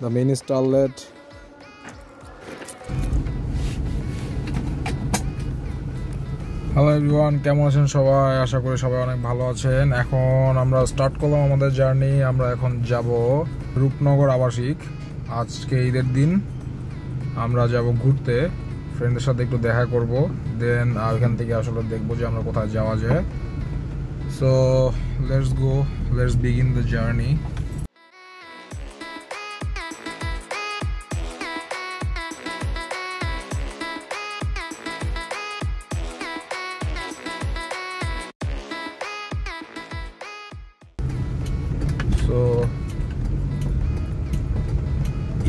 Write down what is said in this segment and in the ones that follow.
the main starlet. Hello everyone, কেমন আছেন সবাই? আশা করি সবাই অনেক ভালো আছেন। এখন আমরা স্টার্ট করলাম আমাদের জার্নি। আমরা এখন যাব রূপনগর আবাসিক। আজকে ঈদের দিন আমরা যাব ঘুরতে, ফ্রেন্ডদের সাথে একটু দেখা করব, দেন ওইখান থেকে আসলে দেখবো যে আমরা কোথায় যাওয়া যায়। So let's go, let's begin the journey.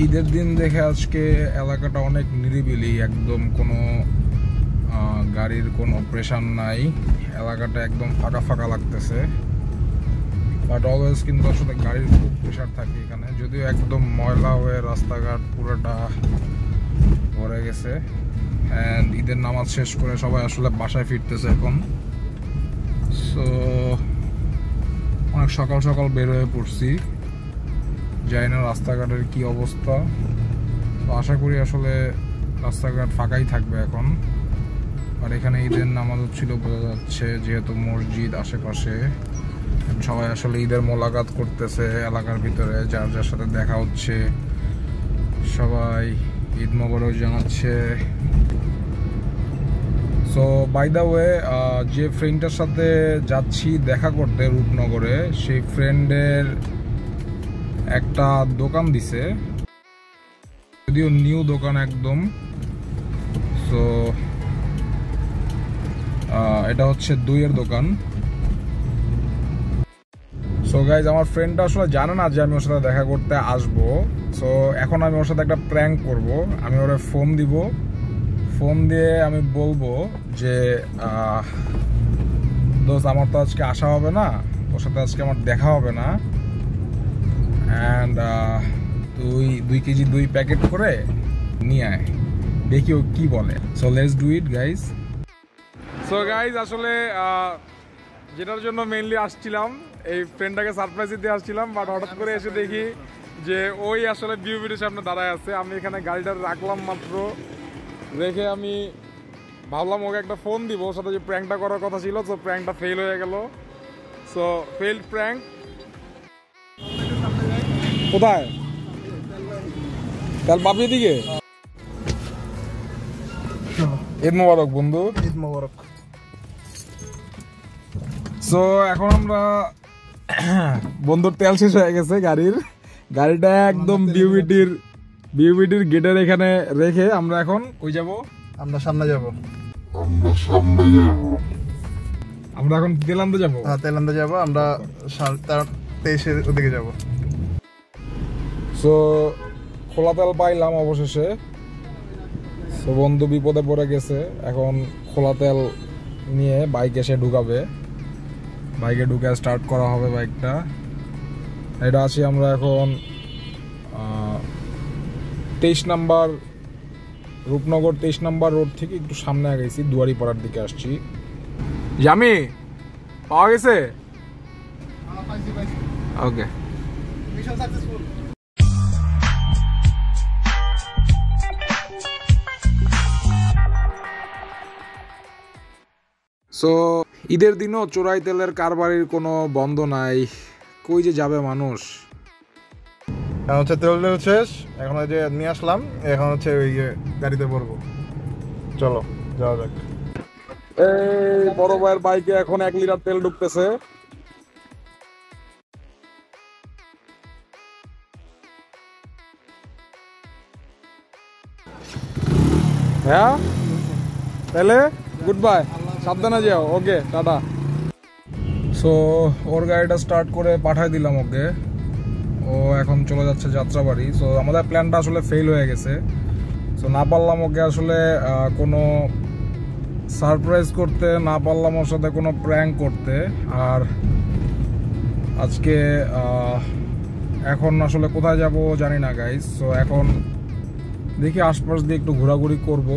ঈদের দিন দেখে আজকে এলাকাটা অনেক নিরিবিলি, একদম কোনো গাড়ির কোনো প্রেশার নাই, এলাকাটা একদম ফাঁকা ফাঁকা লাগতেছে। বাট অলওয়েজ কিন্তু আসলে গাড়ির খুব প্রেশার থাকে এখানে, যদিও একদম ময়লা হয়ে রাস্তাঘাট পুরোটা ভরে গেছে। অ্যান্ড ঈদের নামাজ শেষ করে সবাই আসলে বাসায় ফিরতেছে এখন। সো অনেক সকাল সকাল বের হয়ে পড়ছি, জানি না রাস্তাঘাটের কি অবস্থা। তো আশা করি আসলে রাস্তাঘাট ফাঁকাই থাকবে এখন। আর এখানে ঈদের নামাজ হচ্ছিল বোঝা যাচ্ছে, যেহেতু মসজিদ আশেপাশে, সবাই আসলে ঈদের মোলাকাত করতেছে এলাকার ভিতরে, যার যার সাথে দেখা হচ্ছে, সবাই ঈদ মোবারক জানাচ্ছে। সো বাই দ্য ওয়ে, যে ফ্রেন্ডটার সাথে যাচ্ছি দেখা করতে রূপনগরে, সেই ফ্রেন্ডের একটা দোকান দিছে, যদিও নিউ দোকান একদম। সো এটা হচ্ছে দইয়ের দোকান। সো গাইজ, আমার ফ্রেন্ডটা আসলে জানে না যে আমি ওর সাথে দেখা করতে আসবো। সো এখন আমি ওর সাথে একটা প্র্যাঙ্ক করব। আমি ওরে ফোন দিব, ফোন দিয়ে আমি বলবো যে দোস্ত, আমার তো আজকে আসা হবে না, তোর সাথে আজকে আমার দেখা হবে না, অ্যান্ড তুই 2 কেজি দই প্যাকেট করে নিয়ে আয়, দেখি ও কি বলে। So let's do it guys. So guys, আসলে যেটার জন্য মেইনলি আসছিলাম, এই ফ্রেন্ডটাকে সারপ্রাইজ দিতে আসছিলাম, বাট হঠাৎ করে এসে দেখি যে ওই আসলে বিউবিটির সামনে দাঁড়ায় আছে। আমি এখানে গাড়িটা রাখলাম মাত্র, রেখে আমি ভাবলাম ওকে একটা ফোন দিব, ওর সাথে যে প্র্যাঙ্কটা করার কথা ছিল। সো প্র্যাঙ্কটা ফেল হয়ে গেল। So failed prank. কোথায়? কাল বাপি দিকে। ঈদ মোবারক বন্ধু। ঈদ মোবারক। সো এখন আমরা বন্ধুর তেল শেষ হয়ে গেছে গাড়িটা একদম বিউবিটির গেটের এখানে রেখে আমরা এখন কই যাব? আমরা সামনে যাব। আমরা এখন তেল আনতে যাবো। হ্যাঁ, তেল আনতে যাবো আমরা 23 ওদিকে যাব। সো খোলা তেল পাইলাম অবশেষে। সো বন্ধু বিপদে পড়ে গেছে, এখন খোলা তেল নিয়ে বাইক এসে ঢুকাবে, বাইকে ঢুকে স্টার্ট করা হবে বাইকটা। এটা আছি আমরা এখন 23 নাম্বার রূপনগর 23 নাম্বার রোড থেকে একটু সামনে গেছি, দুয়ারিপাড়ার দিকে আসছি। জামি পাওয়া গেছে? ওকে। সো ঈদের দিনও চোরাই তেলের কারবারির কোনো বন্ধ নাই, কই যে যাবে মানুষ। এখন হচ্ছে তেল শেষ, এখন যে নিয়ে আসলাম, এখন হচ্ছে ওই গাড়িতে ভরবো। চলো যাওয়া যাক। এই বড় ভাইয়ের বাইকে এখন 1 লিটার তেল ঢুকতেছে। হ্যাঁ তাহলে গুড বাই, সাবধানে যাও। ওকে, টাটা। সো ওর গাড়িটা স্টার্ট করে পাঠাই দিলাম ওকে, ও এখন চলে যাচ্ছে যাত্রাবাড়ি। সো আমাদের প্ল্যানটা আসলে ফেল হয়ে গেছে। সো না পারলাম ওকে আসলে কোনো সারপ্রাইজ করতে, না পারলাম ওর সাথে কোনো প্র্যাঙ্ক করতে। আর আজকে এখন আসলে কোথায় যাব জানি না গাইস। সো এখন দেখি আশপাশ দিয়ে একটু ঘোরাঘুরি করব,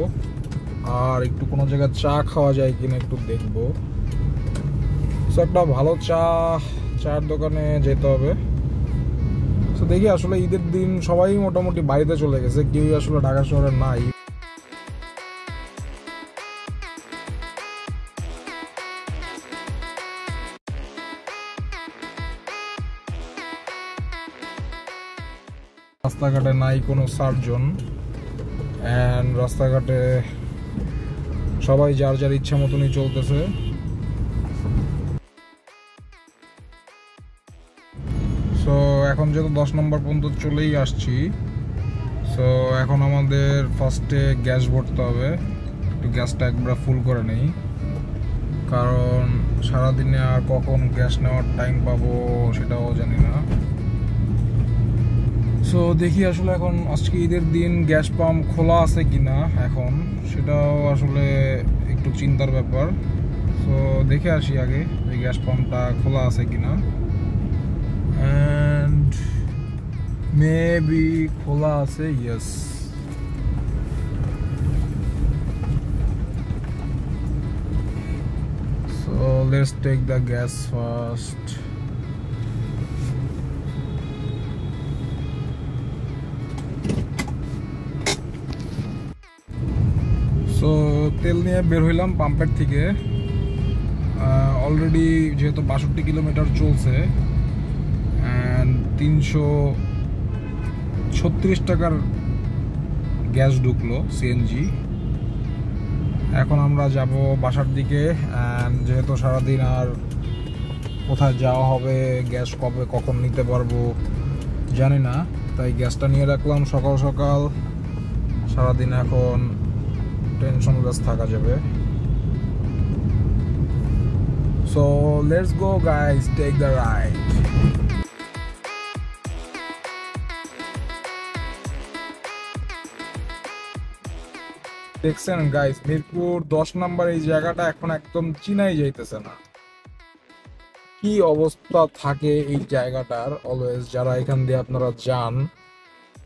আর একটু কোনো জায়গায় চা খাওয়া যায় কিনা একটু দেখবো। সো একটা ভালো চার দোকানে যেতে হবে। সো দেখি আসলে ঈদের দিন সবাই মোটামুটি বাড়িতে চলে গেছে, কেউই আসলে ঢাকা শহরে নাই। রাস্তাঘাটে নাই কোনো সার্জন, অ্যান্ড রাস্তাঘাটে সবাই যার যার ইচ্ছা মতনই চলতেছে। সো এখন যেহেতু 10 নম্বর পর্যন্ত চলেই আসছি, সো এখন আমাদের ফার্স্টে গ্যাস ভরতে হবে। একটু গ্যাসটা একবার ফুল করে নেই, কারণ সারাদিনে আর কখন গ্যাস নেওয়ার টাইম পাবো সেটাও জানি না। সো দেখি আসলে এখন আজকে ঈদের দিন গ্যাস পাম্প খোলা আছে কিনা, এখন সেটাও আসলে একটু চিন্তার ব্যাপার। সো দেখে আসি আগে যে গ্যাস পাম্পটা খোলা আছে কিনা, অ্যান্ড মেবি খোলা আছে, yes. So let's take the gas first. So তেল নিয়ে বের হইলাম পাম্পের থেকে। অলরেডি যেহেতু 62 কিলোমিটার চলছে, অ্যান্ড 336 টাকার গ্যাস ঢুকলো সিএনজি। এখন আমরা যাব বাসার দিকে, অ্যান্ড যেহেতু সারাদিন আর কোথায় যাওয়া হবে, গ্যাস কবে কখন নিতে পারবো জানি না, তাই গ্যাসটা নিয়ে রাখলাম সকাল সকাল। সারাদিন এখন টেনশনলেস থাকা যাবে। So let's go guys, take the ride. দেখছেন গাইস, মিরপুর 10 নাম্বার এই জায়গাটা এখন একদম চিনাই যাইতেছে না। কি অবস্থা থাকে এই জায়গাটার, অলওয়েজ যারা এখান দিয়ে আপনারা যান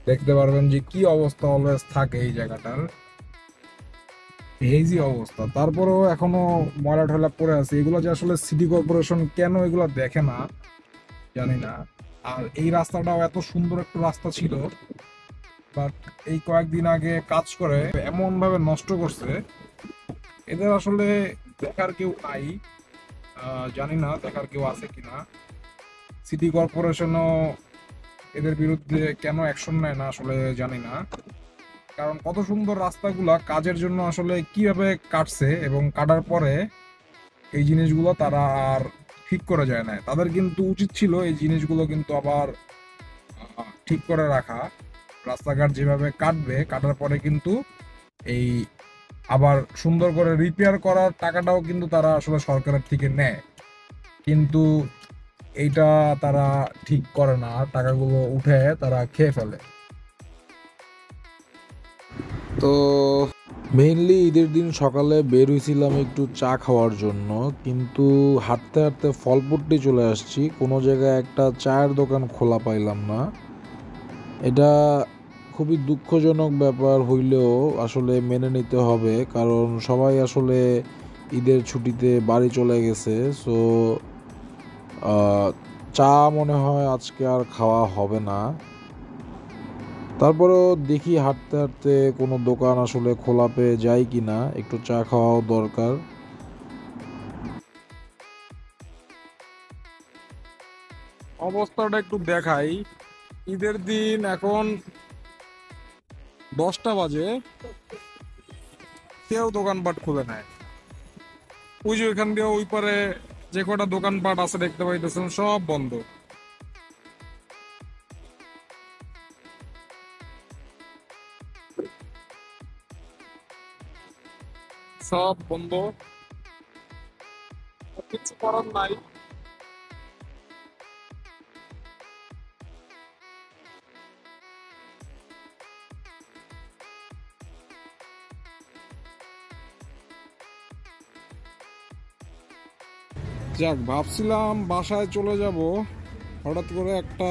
দেখতে পারবেন যে কি অবস্থা অলওয়েজ থাকে এই জায়গাটার, হেজি অবস্থা। তারপরেও এখনো ময়লা ঠয়লা পড়ে আছে, এগুলো যে আসলে সিটি কর্পোরেশন কেন এগুলো দেখে না জানি না। আর এই রাস্তাটাও এত সুন্দর একটা রাস্তা ছিল, বাট এই কয়েকদিন আগে কাজ করে এমন ভাবে নষ্ট করছে, এদের আসলে দেখার কেউ নাই। জানি না দেখার কেউ আছে কিনা। সিটি কর্পোরেশনও এদের বিরুদ্ধে কেন অ্যাকশন নেয় না আসলে জানি না, কারণ কত সুন্দর রাস্তাগুলা কাজের জন্য আসলে কিভাবে কাটছে, এবং কাটার পরে এই জিনিসগুলো তারা আর ঠিক করে যায় না। তাদের কিন্তু উচিত ছিল এই জিনিসগুলো কিন্তু আবার ঠিক করে রাখা। রাস্তাঘাট যেভাবে কাটবে, কাটার পরে কিন্তু এই আবার সুন্দর করে রিপেয়ার করার টাকাটাও কিন্তু তারা আসলে সরকারের থেকে নেয়, কিন্তু এইটা তারা ঠিক করে না, টাকাগুলো উঠে তারা খেয়ে ফেলে। তো মেইনলি ঈদের দিন সকালে বের হয়েছিলাম একটু চা খাওয়ার জন্য, কিন্তু হাঁটতে হাঁটতে ফলপট্টি চলে আসছি, কোনো জায়গায় একটা চায়ের দোকান খোলা পাইলাম না। এটা খুবই দুঃখজনক ব্যাপার হইলেও আসলে মেনে নিতে হবে, কারণ সবাই আসলে ঈদের ছুটিতে বাড়ি চলে গেছে। সো চা মনে হয় আজকে আর খাওয়া হবে না। তারপরেও দেখি হাঁটতে হাঁটতে কোনো দোকান আসলে খোলা পেয়ে যায় কিনা, একটু চা খাওয়াও দরকার। অবস্থাটা একটু দেখাই। ঈদের দিন এখন 10টা বাজে, কেউ দোকানপাট খুলে নেয়। ওই যে ওইখান দিয়ে ওই পারে যে কটা দোকানপাট আছে দেখতে পাইতেছেন, সব বন্ধ। সব বন্ধ, কিছু করার নাই। যাক, ভাবছিলাম বাসায় চলে যাব, হঠাৎ করে একটা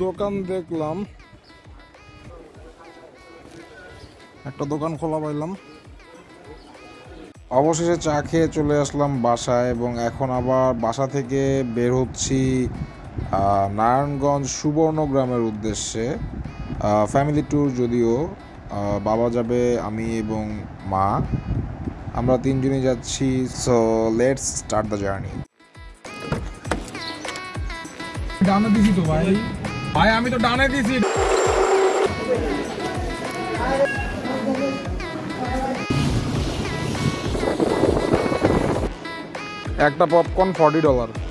দোকান দেখলাম, একটা দোকান খোলা পাইলাম। অবশেষে চা খেয়ে চলে আসলাম বাসায়, এবং এখন আবার বাসা থেকে বের হচ্ছি নারায়ণগঞ্জ সুবর্ণগ্রামের উদ্দেশ্যে ফ্যামিলি ট্যুর। যদিও বাবা যাবে, আমি এবং মা, আমরা তিনজনই যাচ্ছি। So let's start the journey. ডানে দিছি তো ভাই, ভাই আমি তো ডানে দিছি। একটা পপকর্ন $40।